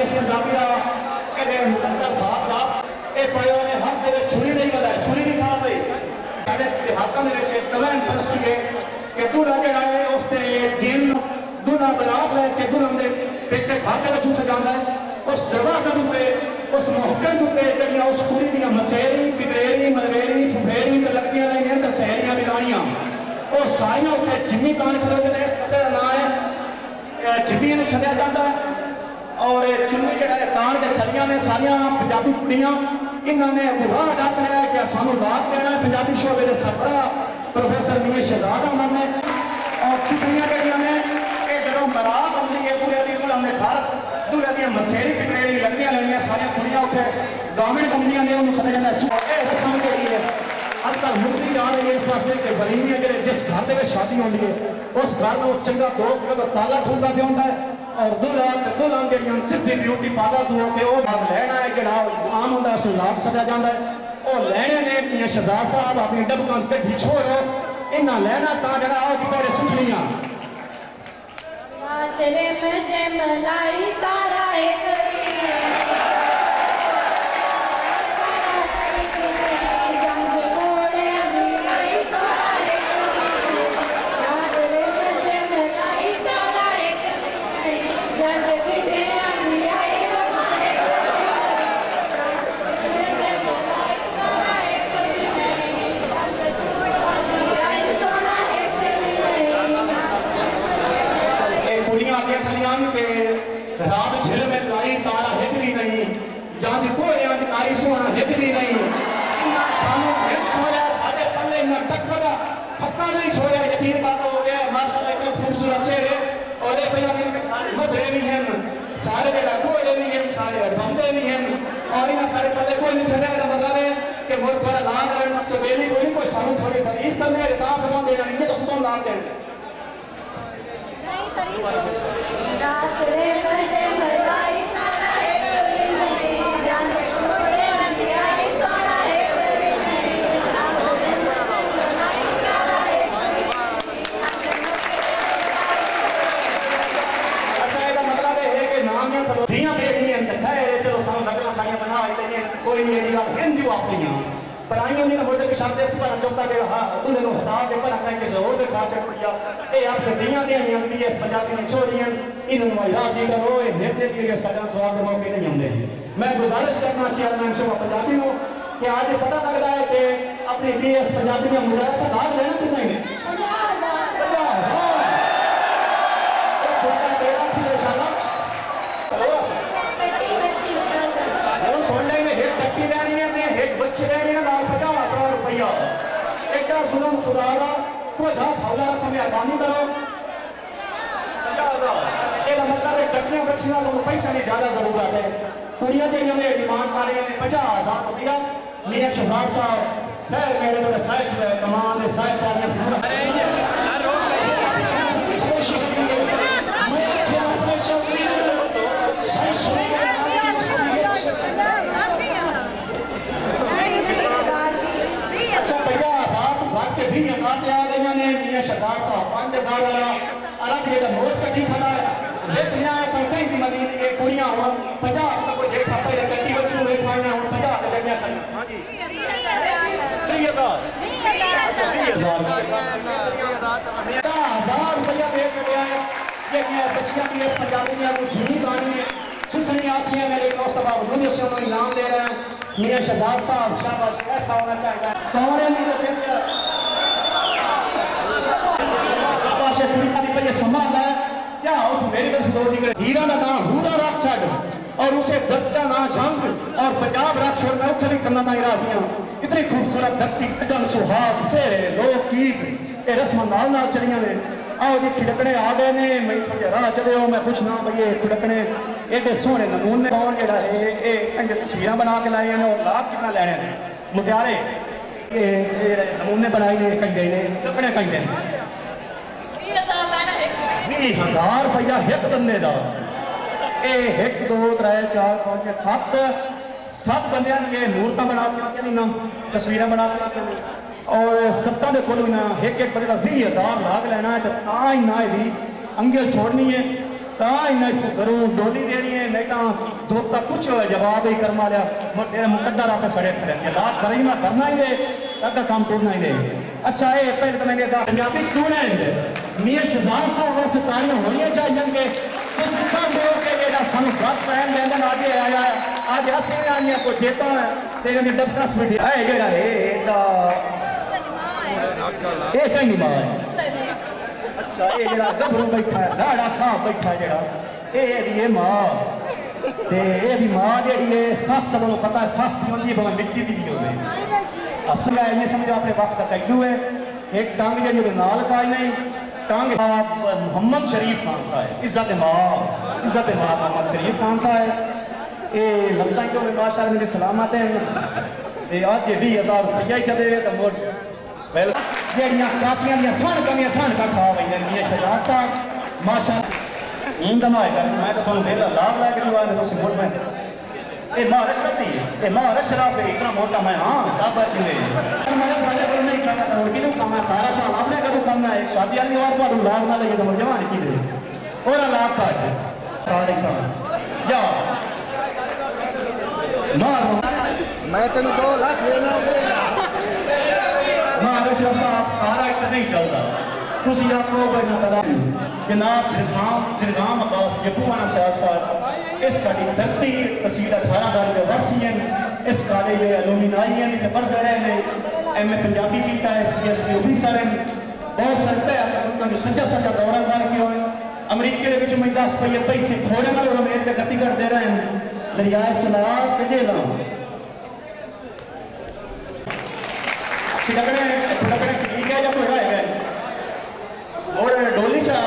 इस पंजाबी का कहते मुकद्दर बाप बाप ये पाया ने हाथ दे छुरी नहीं वाला छुरी नहीं खा भाई सारे हाथों में तवैन परस्ती है कि दूल्हा जड़ा है उसते दिन दूल्हा बरात लेके दुल्हन के पेटे खाते में छूट जाता है उस दरवाजे पे उस मोहकम पे जड़ियां उस कुड़ी दी मसेरी बिगरेरी मलवेरी फुफेरी ते लगदियां रहियां ते सहरियां बिलाणियां और सारियां उत्ते जिम्मी तान खड़ोते ने इस पते दा नाम है जिम्मी ने सदिया जाता है और चुन्नी जड़ा है तान के थलियां ने सारियां पंजाबी कुड़ियां इन्होंने गुवाह डाक लिया कि सानू बात देना है पंजाबी शोबे के सरबराह प्रोफेसर जी शहजाद अहमद ने और छुट्टियां जड़ियां ने ये जो बरात आती है पूरे दुल्हन ने घर दूल्हे दी मसेरी बिगरेरी लगदियां लगियां सारियां कुड़ियां उत्थे गावण गंदियां ने उन्होंने सदिया जाता है रस्म जी है अजकल मुक्ति आ रही है इस वास्ते कि वलीमियां जो जिस घर के शादी होती है उस घर में चंगा 2 किलो का ताला ठुंदा पे होता है और दूल्हा दुल्हन जड़ियां सिद्धी ब्यूटी पार्लर दूर के वो भाग लैना है जड़ा आम होता है उसको लाग सदिया जाता है वो लैने ने कि शहजाद साहब अपनी डबकां कट्ठी छोड़ो इन्ना लैना ता जड़ा आओ जी पहले सुखलियां तेरे मुझे मलाई तारा एक रात झिल में लाई तारा हित भी नहीं जान कोरिया आई सोना हित भी नहीं सानू हित छोड़ा साडे पल्ले न टक्कर पक्का नहीं छोड़ा यकीन बात हो गया माशाल्लाह इतने खूबसूरत चेहरे और ये भैया के सारे मधुरे भी हैं सारे जड़ा कोड़े भी हैं सारे बंदे भी हैं और इन सारे पल्ले कोई नहीं छोड़ा का मतलब है कि वो थोड़ा लाल रंग सवेली कोई सानू थोड़ी तारीफ करने है ता समा देना नहीं तो सुनो लाल देना नहीं तारीफ तेरे मुझे मलाई तारा एक भी नहीं जाने कोड़े आई सोना एक भी नहीं तेरे मुझे मलाई तारा एक भी अच्छा इसका मतलब है कि नाम या दियां बेटियां है चलो साम लगना सारियां बना लेने कोई नहीं एडी बात हिंदू अपनी पराइयों ने होते कि शादी इस पर चौथा के हां दूल्हे को हटा के पर कहीं किसी और के खाते पड़िया ए आप दियां देनियां भी इस पंजाबी ने छोड़ियां इन्होंने राजी करो ये निर्णय दिए सजा सवाल के मौके नहीं होंगे मैं गुजारिश करना चेयरमैन शोभा पंजाबी को कि आज पता लगता है कि अपनी बीएस पंजाबी में मुजाहिद से लाभ लेना कितने में 50,000 रुपया एक जुलम खुदा का कोठा फौला रकम मेहरबानी करो 50,000 ਇਹਦਾ मतलब है टक्कियां बच्चियों को पैसा नहीं ज्यादा जरूरत है कुड़ियां ਜਿਹੜੀਆਂ ਨੇ डिमांड कर रही हैं 50,000 रुपया मियां शहजाद साहब फिर मेरे को साहिब कमान है साहिब शहजाद साहब 5,000 वाला अलग जगह नोट कट्ठी खड़ा है देख लिया है कोई कहीं की मदीन ये कुड़ियां हो 50 तक कोई देखा पहले कट्ठी बच्चों ने खाना हो 50 तक गया था हां जी 30,000 रुपया दे के गया है ये बच्चियां की इस पंजाबी को झूठी गानी है सुखनी आती है मेरे दोस्त साहब उन्होंने से इनाम दे रहे हैं मियां शहजाद साहब शाबाश ऐसा होना चाहिए कौन है नहीं दसे कुड़ी का ये संभाल है क्या हो तू मेरी तरफ दो निकले हीरा का नाम हूरा रख छड़ और उसे दर्द का नाम जंग और पंजाब रख छोड़ मैं उठे भी करना ताई राजियां इतनी खूबसूरत धरती सजन सुहाग सेरे लोक गीत ये रस्म नाल नाल चलियां ने आओ जी खिड़कने आ गए ने मैं थोड़े राह चले हो मैं पूछना भाई ये खिड़कने एडे सोहने नमूने कौन जेड़ा ये तस्वीरां बना के लाए हैं और लाख कितना लेने हैं मुटियारे ये नमूने बनाए ने कंडे ने खिड़कने कंडे 20,000 रुपया एक बंदे का एक 2 3 4 5 7 बंदियां दी मूर्त बना के ना तस्वीर बना के और 7 के कुल ना एक बंदे का 20,000 लाख लेना है तो इन्ना यदी अंगे छोड़नी है इन्ना करूँ डोली देनी है नहीं तो दोता कुछ जवाब ही कर मारिया मोर तेरे मुकद्दर आपे सड़े खड़े रात कर ही ना करना ही दे तक काम टूटना ही दे। अच्छा ये पहले तो मैंने कहा पंजाबी स्टूडेंट मियां शहजाद साहब से तालियां होनी चाहिए कि तुम चाहते हो कि जेड़ा सानू गप पहन देंदे आज आया आज असीं आनियां को जेता ते कहंदे डबका स्पीड है जेड़ा एदा ये कहीं मां अच्छा ये जेड़ा गभरू बैठा है लाड़ा साहब बैठा जेड़ा ये मां ते एदी मां जेड़ी है सस को पता है सस की होंदी भावे मिट्टी दी भी होवे असल है नहीं समझो अपने वक्त का कैदू है एक टांग जेड़ी ओदे नाल काई नहीं टांग मोहम्मद शरीफ खान साहब इज्जत मां मोहम्मद शरीफ खान साहब ये लगता है कि माशाअल्लाह ने सलामत है ते आज 20,000 रुपया ही चले तो मोड़ वेल जेड़ियां काचियां दी सन का खा वई मियां शहजाद साहब माशाअल्लाह नींद ना आएगा मैं तो तुम मेरा लाभ ला के दिवा तुम मोड़ में ये महाराज शराबी ये महाराज शराब है इतना मोटा मैं हाँ शाबाश ले मैंने पहले को नहीं करना था कि तुम कमा सारा साल आपने कदू करना है शादी वाली बार को लाभ ना लगे तो मर जवान की दे और लाभ का सारे साल या मार मैं तेन 2 लाख लेना महाराज शराब साहब कारा एक नहीं चलता तुसी आपको बना पता जनाब फिरगाम अब्बास जब्बूवाना साहब इस साड़ी धरती तहसील 18,000 के वासी हैं इस कॉलेज के अलुमिनाई हैं के पढ़ते रहे हैं एमए पंजाबी कीता है सीएसपी ऑफिसर हैं बहुत सारे उन्होंने जो सज्जा दौरा करके होए अमरीके के मैं 10 पैसे थोड़े वाले और अमेरिका गति कर दे रहे हैं दरियाए चला के जेला खिड़कड़े ठीक है या कोई है और डोली चाह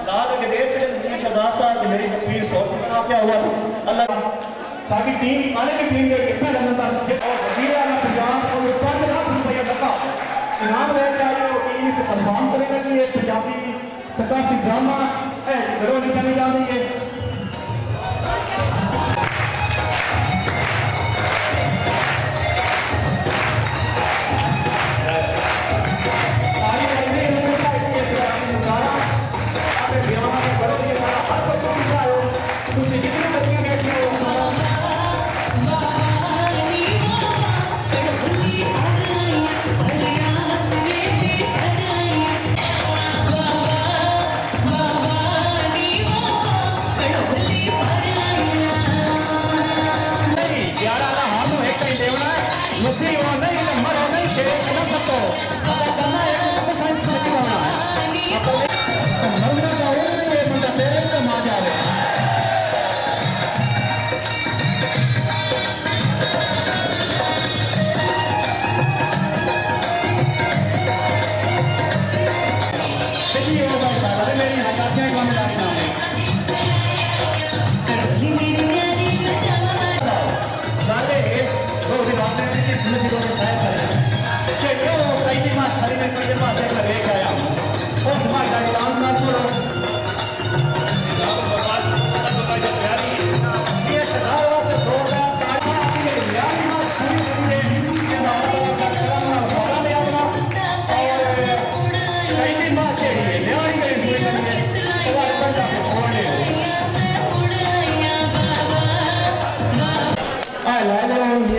रात के देर चले शहजाद साहब मेरी तस्वीर 100 क्या हुआ अल्लाह सारी टीम आने की टीम गई पहला नंबर और वजीर आला पंजाब को 5 लाख रुपया लगा इनाम लेके आए वो टीम को परफॉर्म करेगा कि ये पंजाबी सकाफती ड्रामा है घरों निकलने जा रही है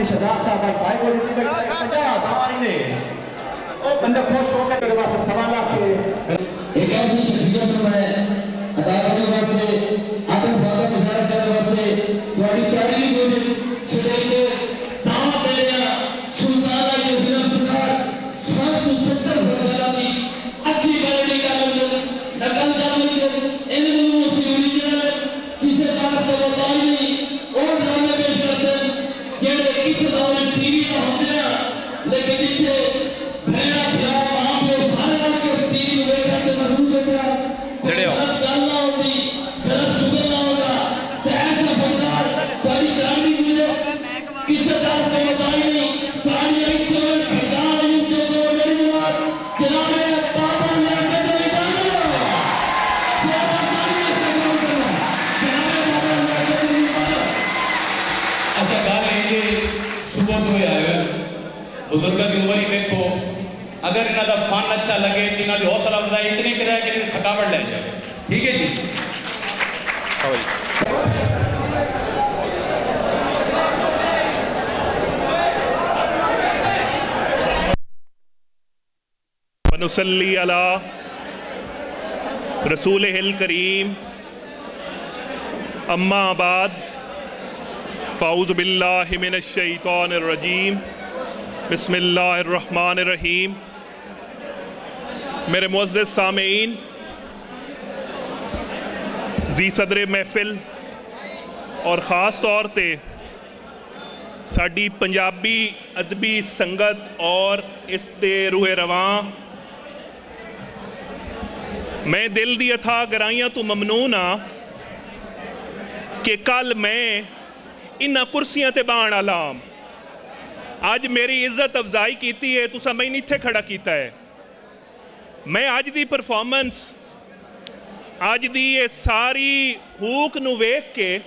शहजाद साहब साहब को दी 50 हमारी ने ओ बंदे खुश हो के तेरे पास 1.25 लाख के एक ऐसी शख्सियत मैं अदा करने वास्ते आदम फादर मुजाहिर करने वास्ते तुम्हारी प्यारी मुझे स्टेज पे दाम दे रहा सुल्ताना ये फिल्म स्टार 70 वगैरह की अच्छी क्वालिटी का नकल कर इन मूवी ओरिजिनल किसी बात को बताई नहीं और ड्रामे पेश करते जेड़े किसी दौर टीवी का होते हैं लेकिन इतने भेड़ा भरा वहां पे सारे लोग के टीवी में बैठ के महसूस होता है गलत गाना होती गलत सुनना होगा तो ऐसा बंदार सारी क्रांति मुझे किसी दौर को बताई नहीं प्राणी एक चोर खरदार इन चोरों मेरी मुबार जनाबे पापा ने आकर तो निकालो सेवा करनी है जनाबे पापा ने आकर तो निकालो अच्छा गाल है सुबह को आए बुजुर्ग की उम्र में को अगर इन्हों का फन अच्छा लगे इन्हों की हौसला अफजाई इतनी करे कि थकावट ले जाए ठीक है जी। वनुसल्ली अला रसूलिहिल करीम अम्मा बाद फ़ाऊज़ु बिल्लाहि मिनश शैतानिर रजीम बिस्मिल्लाहिर रहमानिर रहीम। मेरे मुअज़्ज़ज़ सामीईन, जी सदर महफिल और ख़ास तौर पे साडी पंजाबी अदबी संगत और इस दे रूहे रवां, मैं दिल दी अथा गराइयां तो ममनून हाँ कि कल मैं इन्हां कुर्सियां ते बाण आलाम अज मेरी इज्जत अफजाई की है, तुसा मैनू इत्थे खड़ा किया है। मैं अज दी परफॉर्मेंस, अज दी ये सारी हूक नू वेख के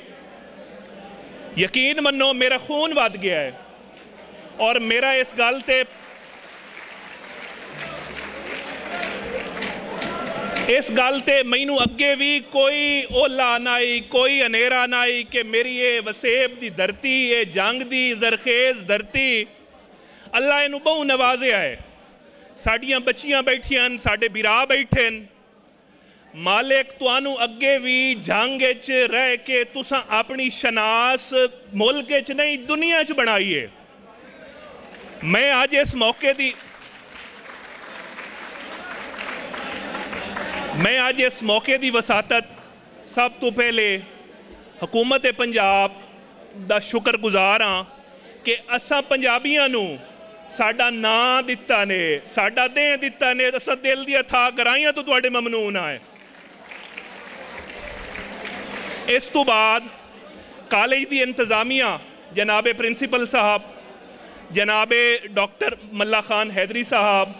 यकीन मनो मेरा खून वध गया है और मेरा इस गल ते मैनू अगे भी कोई ओला ना आई, कोई अनेरा ना आई कि मेरी ये वसेब दी धरती, ये जंग दी जरखेज धरती अल्लाह इनू बहु नवाजिया है। साड़ियाँ बच्चियाँ बैठियां, साडे बिरा बैठे, मालिक तुहानू अगे भी जंग च रह के तुसां अपनी शनास मुल्क च नहीं दुनिया च बनाई है। मैं अज इस मौके दी वसातत सब तो पहले हुकूमत पंजाब दा शुक्रगुजार हाँ कि असां पंजाबियां नू साडा नां दिता ने, साडा दें दिता ने, असां दिल दी अथा गराइयां तो तुहाडे ममनून आए। इस तो बाद कॉलेज दी इंतजामिया जनाबे प्रिंसीपल साहब, जनाबे डॉक्टर मल्ला खान हैदरी साहब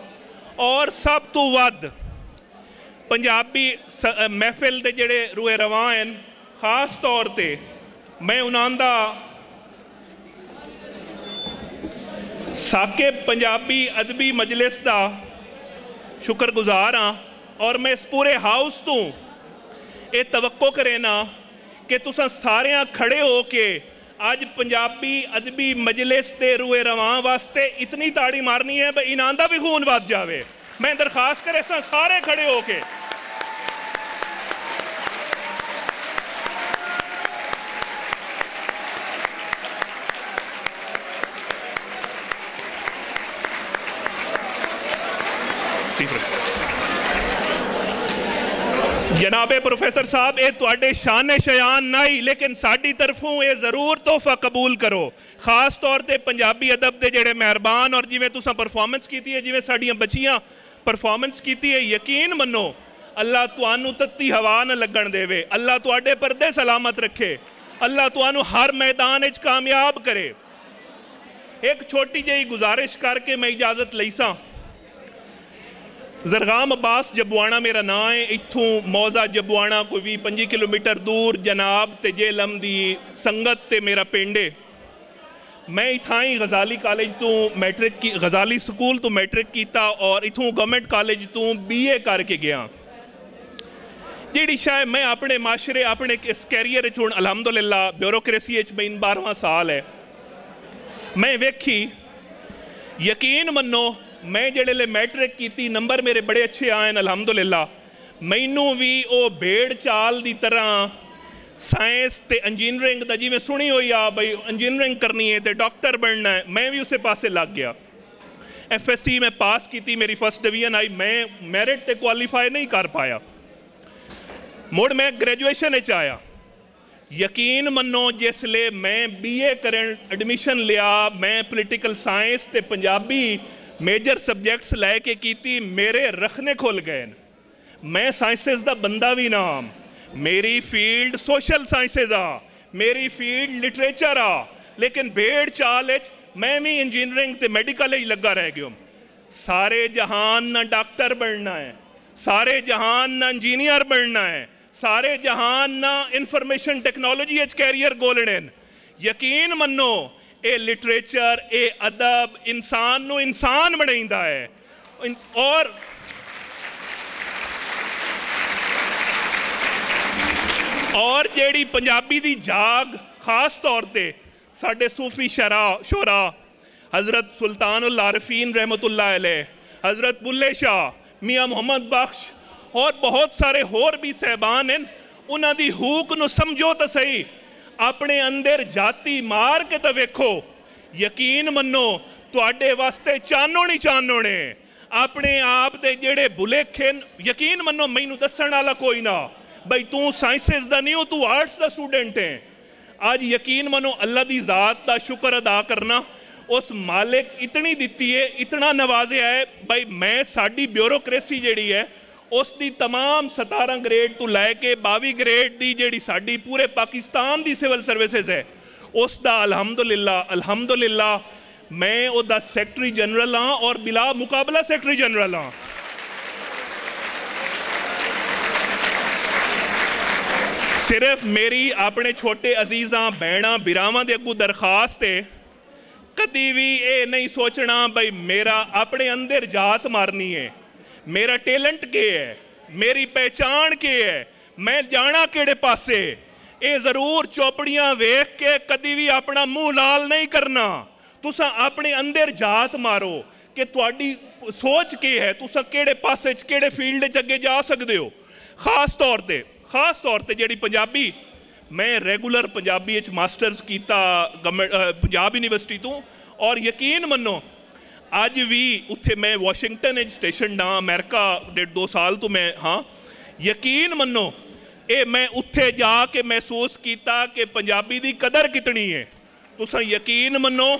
और सब तो वध पंजाबी महफिल के जेड़े रूए रवां हैं, खास तौर पे मैं उन्हां दा साके पंजाबी अदबी मजलिस का शुक्रगुजार हाँ और मैं इस पूरे हाउस तो ये तवक्को करे ना कि तुसां सारियां खड़े हो के अज पंजाबी अदबी मजलिस के रूए रवां वास्ते इतनी ताड़ी मारनी है भाई इन्हां दा भी खून वध जावे। मैं दरखास्त करे सारे खड़े हो के जनाबे प्रोफेसर साहब ये तुहाडे शान शयान नहीं, लेकिन साडी तरफों ये जरूर तोहफा कबूल करो। खास तौर पे पंजाबी अदब के जेड़े मेहरबान और जिवें तुसां परफॉर्मेंस की है, जिवें साडियां बच्चियां परफॉर्मेंस की है, यकीन मनो अल्लाह तुहानू तत्ती हवा न लगन देवे, अल्लाह तुहाडे परदे सलामत रखे, अल्लाह तुहानू हर मैदान विच कामयाब करे। एक छोटी जी गुजारिश करके मैं इजाजत लई सां। जरगाम अब्बास जबुआना मेरा नाम है, इत्थों मौजा जबुआना कोई 20-25 किलोमीटर दूर जनाब ते जेलम दी संगत ते मेरा पिंड है। मैं इत्थां ही गजाली कॉलेज तो मैट्रिक की, गजाली स्कूल तो मैट्रिक किया और इत्थों गवर्नमेंट कॉलेज तो BA करके गया। जी शायद मैं अपने माशरे अपने इस कैरियर हुण अलहमदुलिल्लाह ब्यूरोक्रेसी मैं 12वां साल है। मैं वेखी यकीन मनो मैं जेड़े मैट्रिक की नंबर मेरे बड़े अच्छे आए अलहमदुलिल्लाह, मैनू भी वो भेड़ चाल की तरह साइंस ते इंजीनियरिंग का जिमें सुनी हुई आ बई इंजीनियरिंग करनी है तो डॉक्टर बनना है, मैं भी उस पासे लग गया। FSC में पास की, मेरी फर्स्ट डिवीजन आई, मैं मैरिट ते क्वालीफाई नहीं कर पाया। मुड़ मैं ग्रेजुएशन आया। यकीन मनो जिसले मैं BA करन एडमिशन लिया, मैं पोलिटिकल साइंस ते पंजाबी मेजर सब्जेक्ट्स लैके की, मेरे रखने खुल गए। मैं साइंसिस का बंदा भी ना, मेरी फील्ड सोशल साइंसिस आ, मेरी फील्ड लिटरेचर आ, लेकिन भेड़ चाल मैं भी इंजीनियरिंग ते मेडिकल ही लगा रह गया। सारे जहान ना डॉक्टर बनना है, सारे जहान ना इंजीनियर बनना है, सारे जहान ना इंफॉर्मेशन टेक्नोलॉजी कैरियर गोलने। यकीन मनो ये लिटरेचर, ये अदब इंसान नू इंसान बनाइंदा है। और जेड़ी पंजाबी दी जाग खास तौर पे साडे सूफी शोरा हज़रत सुल्तान उल आरिफीन रहमतुल्लाह अलैह, हज़रत बुल्ले शाह, मियाँ मोहम्मद बख्श और बहुत सारे होर भी सहबान हैं, उन्हां दी हूक नूं समझो तो सही, अपने अंदर जाति मार के तो वेखो, यकीन मनो तुहाडे वास्ते चानों ही चानों ने। अपने आप दे जेड़े भुलेखे यकीन मनो मैनू दस्सण वाला कोई ना बई तू साइंसिस दा नहीं हो, तू आर्ट्स दा स्टूडेंट है। आज यकीन मनो अल्लाह दी ज़ात दा शुक्र अदा करना, उस मालिक इतनी दिती है, इतना नवाजिया है भाई। मैं साडी ब्यूरोक्रेसी जिहड़ी है उसकी तमाम 17 ग्रेड तो लैके 22 ग्रेड की जिहड़ी साडी पूरे पाकिस्तान की सिविल सर्विसेज है उसका अल्हम्दुलिल्लाह मैं उसका सैकटरी जनरल हाँ और बिला मुकाबला सैकटरी जनरल हाँ। सिर्फ मेरी अपने छोटे अजीज़ां भैणां बिरावां दे अगू दरखास्त है, कदी भी ये नहीं सोचना भाई मेरा अपने अंदर जात मारनी है, मेरा टैलेंट के है, मेरी पहचान के है, मैं जाना केड़े पासे। ये जरूर चौपड़ियां वेख के कदी भी अपना मुंह लाल नहीं करना। तुसा अपने अंदर जात मारो कि तुहाडी सोच के है, तुसा केड़े पासे केड़े फील्ड च अगे जा सकते हो। खास तौर ते जेड़ी पंजाबी, मैं रेगूलर पंजाबी मास्टर्स किया पंजाब यूनिवर्सिटी तो, और यकीन मनो अज भी उत्थे मैं वाशिंगटन स्टेशन हाँ अमेरिका 1.5-2 साल तो मैं हाँ। यकीन मनो ये मैं उत्थे जाके महसूस किया कि पंजाबी दी कदर कितनी है। तुसां यकीन मनो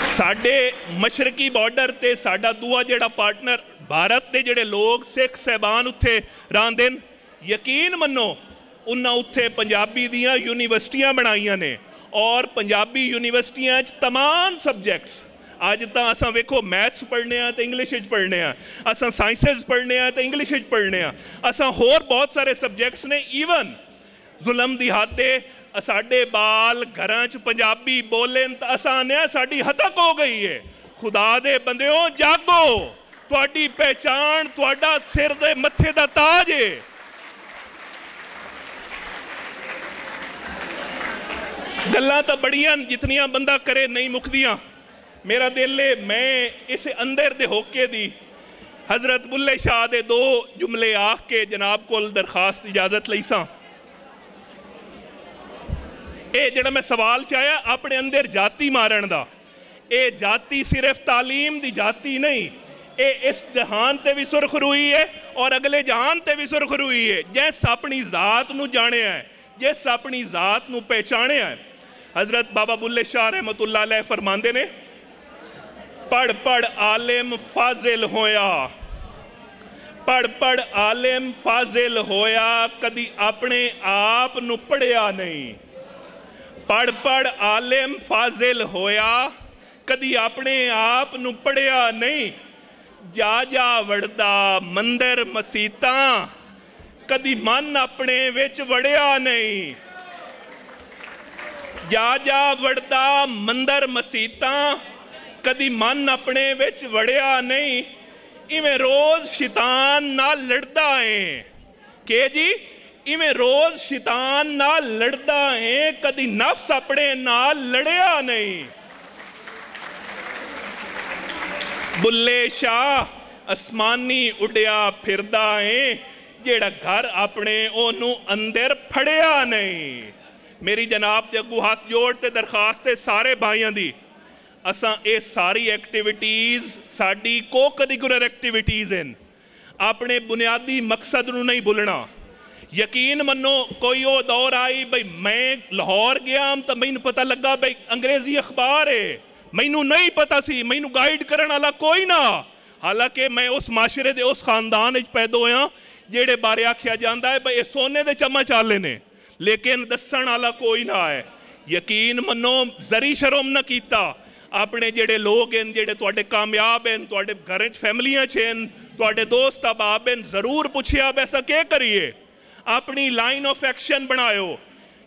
साडे मशरकी बॉर्डर ते साडा दूआ जेड़ा पार्टनर भारत के जेड़े लोग सिख साहबान उत्थे रहिंदे न, यकीन मनो उन्हां उत्थे पंजाबी दियां यूनिवर्सिटियां बनाईयां ने और पंजाबी यूनिवर्सिटियां तमाम सब्जैक्ट्स अज तो असां वेखो मैथ्स पढ़ने तो इंग्लिश पढ़ने, असां साइंसिस पढ़ने तो इंग्लिश पढ़ने, असां होर बहुत सारे सब्जैक्ट्स ने। ईवन जुल्म दी हद है, साडे बाल घरां च पंजाबी बोलें तो असां आने साडी हतक हो गई है। खुदा दे बंदेओ जागो, तुहाडी पहचान तुहाडा सिर दे मत्थे दा ताज है। गल्लां तो बड़ियां जितनियां बंदा करे नहीं मुकदियां। मेरा दिल है मैं इस अंदर दे होके दी हज़रत बुल्ले शाह दे 2 जुमले आख के जनाब कोल दरखास्त इजाजत लई सां। ये जड़ा मैं सवाल चाया अपने अंदर जाति मारन दा, ये जाति सिर्फ तालीम दी जाति नहीं, ये इस जहान ते भी सुरखरुई है और अगले जहान ते भी सुरखरुई है। जिस अपनी जात नू जानिया है, जिस अपनी जात नू पहचानिया है। हज़रत बाबा बुल्ले शाह रहमतुल्लाह अलैह फरमांदे ने, पढ़ पढ़ आलिम फाजिल होया, पढ़ पढ़ आलिम फाजिल होया, कदी अपने आप नू पढ़िया नहीं। पढ़ पढ़ आलिम फाजिल होया, कदी अपने आप नू पढ़िया नहीं। जा जा वड़दा मंदिर मसीतां, कदी मन अपने विच वड़िया नहीं। जा जा वड़दा मंदिर मसीतां, कदी मन अपने विच वड़िया नहीं। इवें रोज शैतान नाल लड़दा है के जी, इवें रोज शैतान नाल लड़दा है, कदी नफ्स अपने नाल लड़िया नहीं। बुल्ले शाह आसमानी उड़िया फिरदा है, जेड़ा घर अपने ओनू अंदर फड़िया नहीं। मेरी जनाब ते अगू हाथ जोड़ ते दरखास्त है सारे भाइयों दी, असां ये सारी एक्टिविटीज़ साडी को करिकुलर एक्टिविटीज़ हैं। अपने बुनियादी मकसद नू नहीं भुलना। यकीन मनो कोई वो दौर आई भाई मैं लाहौर गया तो मैनू पता लगा भाई अंग्रेजी अखबार है, मैनू नहीं पता सी, मैनू गाइड करने वाला कोई ना। हालांकि मैं उस माशरे दे उस खानदान पैदा होया जेड़े बारे आख्या जाता है भाई ये सोने दे चम्मच आले ने, लेकिन दस्सण वाला कोई ना है। यकीन मनो जरी शर्म न कीता। अपने जेड़े लोग हैं जेड़े तुहाडे कामयाब हैं, तुहाडे घर फैमिलियां च हैं, तुहाडे दोस्त अहबाब हैं, जरूर पूछिया ऐसा क्या करिए, अपनी लाइन ऑफ एक्शन बनायो।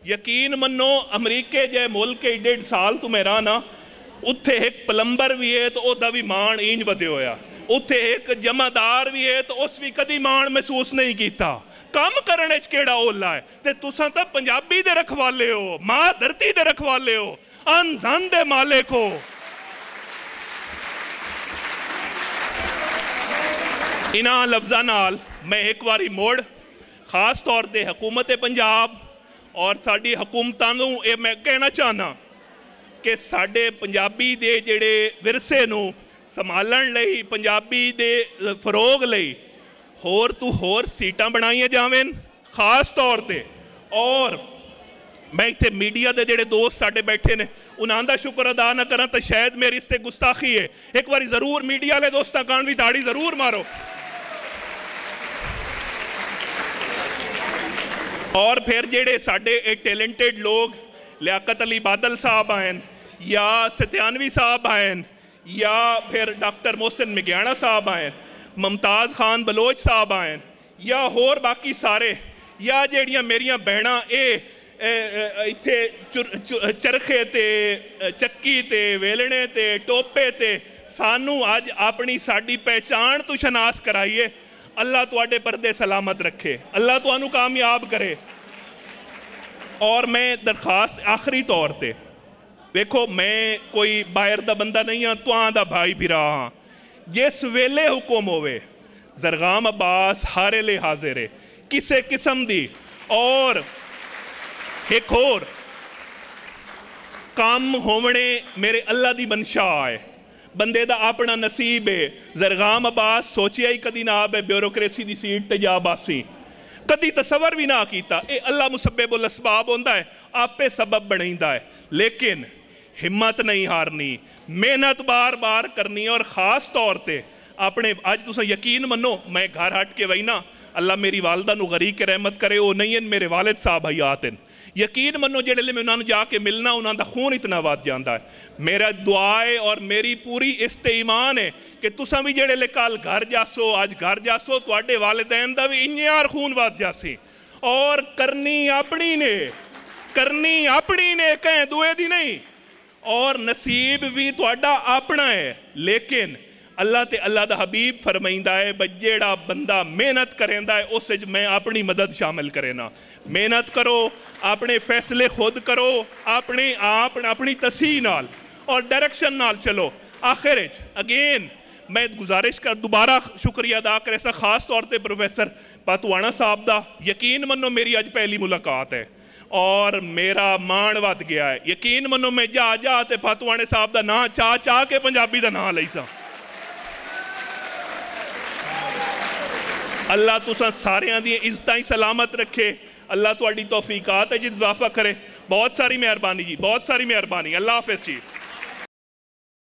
यकीन मनो अमरीके जै मुल्क 1.5 साल तो मैं रहा ना, उत्थे एक प्लंबर भी है तो ओदा भी मान इंज वधे होया। उत्थे एक जमादार भी है तो उस भी कदी मान महसूस नहीं किया। काम करने च केड़ा ओला है ते तुसां तां पंजाबी दे रखवाले हो, मां धरती दे रखवाले हो, अन धन दे मालिक हो। इन्हां लफ्ज़ां नाल मैं एक बारी मुड़ खास तौर पर हुकूमत पंजाब और साडी हुकूमतां नूं ये मैं कहना चाहना कि साडे पंजाबी दे जिहड़े विरसे नूं संभालण लई, पंजाबी दे फरोग लई होर तू होर सीटां बनाईयां जावें खास तौर पर। और मैं इत्थे मीडिया के जिहड़े दोस्त साडे बैठे ने उन्हां दा शुक्र अदा ना करा तो शायद मेरी इस ते गुस्ताखी है। एक बारी जरूर मीडिया वाले दोस्तां कान भी ताड़ी जरूर मारो। और फिर जेड़े साडे टैलेंटेड लोग लियाकत अली बादल साहब आए या सत्यानवी साहब आए या फिर डॉक्टर मोहसिन मिग्याना साहब आए, मुमताज़ खान बलोच साहब आए या होर बाकी सारे, या जेड़ियां मेरियां बहना इत्थे चरखे ते चक्की ते वेलणे ते टोपे ते सानू अज अपनी साडी पहचान तो शनास कराइए। अल्लाह तुहाडे परदे सलामत रखे, अल्लाह तुहानू कामयाब करे। और मैं दरखास्त आखिरी तौर पे, देखो मैं कोई बाहर दा बंदा नहीं हाँ, तुहां दा भाई भी रहा हाँ। जिस वेले हुक्म होवे जरगाम अब्बास हारे ले हाजिर है किसे किस्म दी। और एक होर काम होवने मेरे अल्लाह दी बनशा है, बंदे दा अपना नसीब है। जरगाम अब्बास सोचिया ही कदी ना आवे ब्यूरोक्रेसी दी सीट ते जा बासी, कदी तसवर भी ना कीता। ये अल्लाह मुसब्बिबुल असबाब होंदा है, आपे सबब बनैंदा है। लेकिन हिम्मत नहीं हारनी, मेहनत बार बार करनी। और ख़ास तौर पर अपने अज तुस यकीन मनो, मैं घर हट के वही ना, अल्लाह मेरी वालदा नू गरीक के रहमत करे, वो नहीं है मेरे वालिद साहब हयात हैं। यकीन मनो जेड़े मैं उन्होंने जाके मिलना उन्होंने खून इतना वध जाता है। मेरा दुआ है और मेरी पूरी इस ते ईमान है कि तुसां भी जेड़े कल घर जासो, अज घर जासो, तुहाडे वालिदैन दा भी इंयार खून वध जासी। और करनी अपनी ने, करनी अपनी ने, कहें दुए दी नहीं। और नसीब भी तुहाडा अपना है। लेकिन अल्लाह ते अल्लाह दा हबीब फरमाइंदा है जेड़ा बंदा मेहनत करेंदा है उस विच मैं अपनी मदद शामिल करे ना। मेहनत करो, अपने फैसले खुद करो, अपने आप अपनी तसीह नाल और डायरेक्शन नाल चलो। आखिर अगेन मैं गुजारिश कर दोबारा शुक्रिया अदा करे सा खास तौर पर प्रोफेसर पातुआणा साहब दा। यकीन मनो मेरी अज पहली मुलाकात है और मेरा मान वध गया है। यकीन मनो मैं जा जा ते पातुआणे साहब दा नां चाह चाह के पंजाबी दा नां लई सा। अल्लाह तुसां सारियां दी इज्जतां ही सलामत रखे, अल्लाह तुहाडी तौफीकात है जी इजाफा करे। बहुत सारी मेहरबानी जी, बहुत सारी मेहरबानी। अल्लाह हाफिज़ जी।